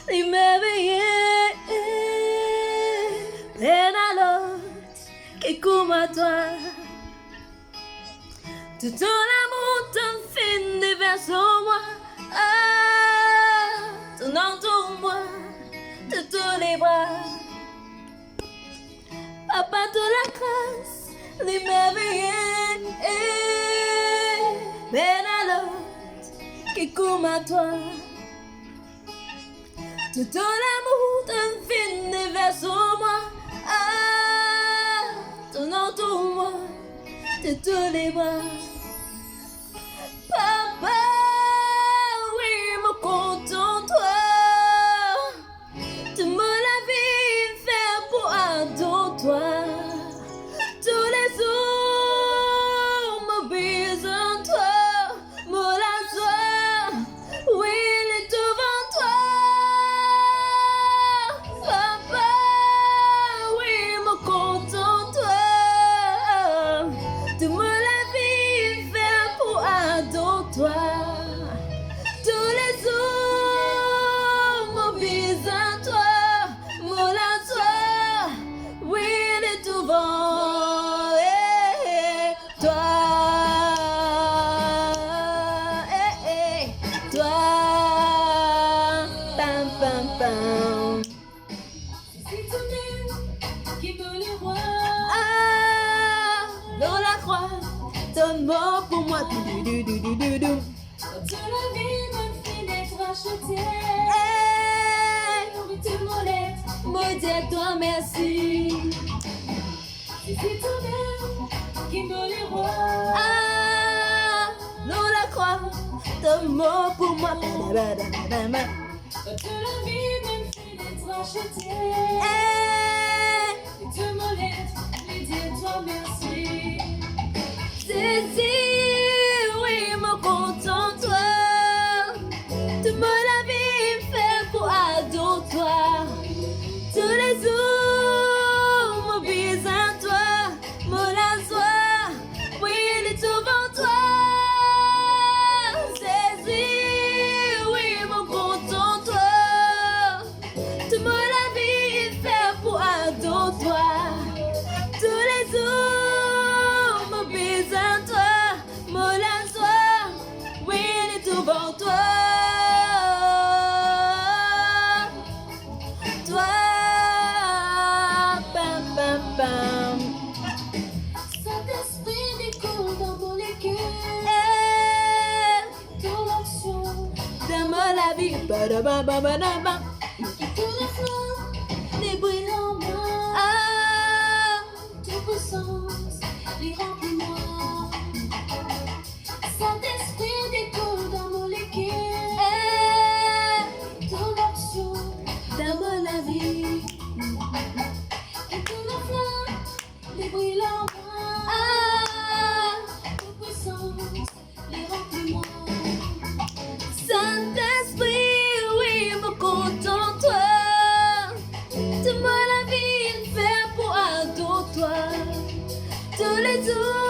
l'émerveiller, plein à l'autre, qui couma toi. Tout ton amour t'enfine déverse moi, ton entoure-moi, de tous les bras. Papa, de la grâce, l'émerveiller, plein à l'autre, qui couma toi. Tout ton amour t'enfine déverse moi, ton entoure-moi, de tous les bras. Papa, oui, me compte en toi. Tu me la vie faire pour adore-toi. Tous les jours, me bise en toi. Me la joie, oui, il est devant toi. Papa, oui, me compte en toi. Tu me la vie faire pour adore-toi. Tous les jours, me bise en toi. Me la joie, oui, il est devant toi. Toi, pam pam pam. C'est toi-même qui me le roi. Dans la croix, ton mort pour moi. Quand de la vie me fait d'être racheté. Oui, tu m'enlèves. Me dire toi merci. C'est toi-même qui me le roi. Dans la croix, ton mort pour moi. Quand de la vie me fait d'être racheté. Oui, tu m'enlèves. Oui, dis-toi merci. Zezi, oui, me contente toi. Tu me la vie fait pour adore-toi. Tous les jours, me bise à toi, me la joie, oui, il est devant toi. Zezi, oui, me contente toi. Tu me la vie fait pour adore-toi. Tous les jours, me bise à toi, me la joie, oui, il est devant toi. Toi, pam pam pam. Saint-Esprit découle dans mon cœur. Ton action, Donne-moi la vie, ba-da-ba-ba-ba-da-ba. et ton effort, Les bruits en moi. ah, Toute puissance, les remplis-moi. Saint-Esprit découle dans mon cœur. Ton action, donne-moi la vie, et ton effort, les brûle en moi. Toute puissance, les remplis-moi. Saint-Esprit, oui, me contente toi. Tu me la vie fait pour adore-toi. Tous les jours.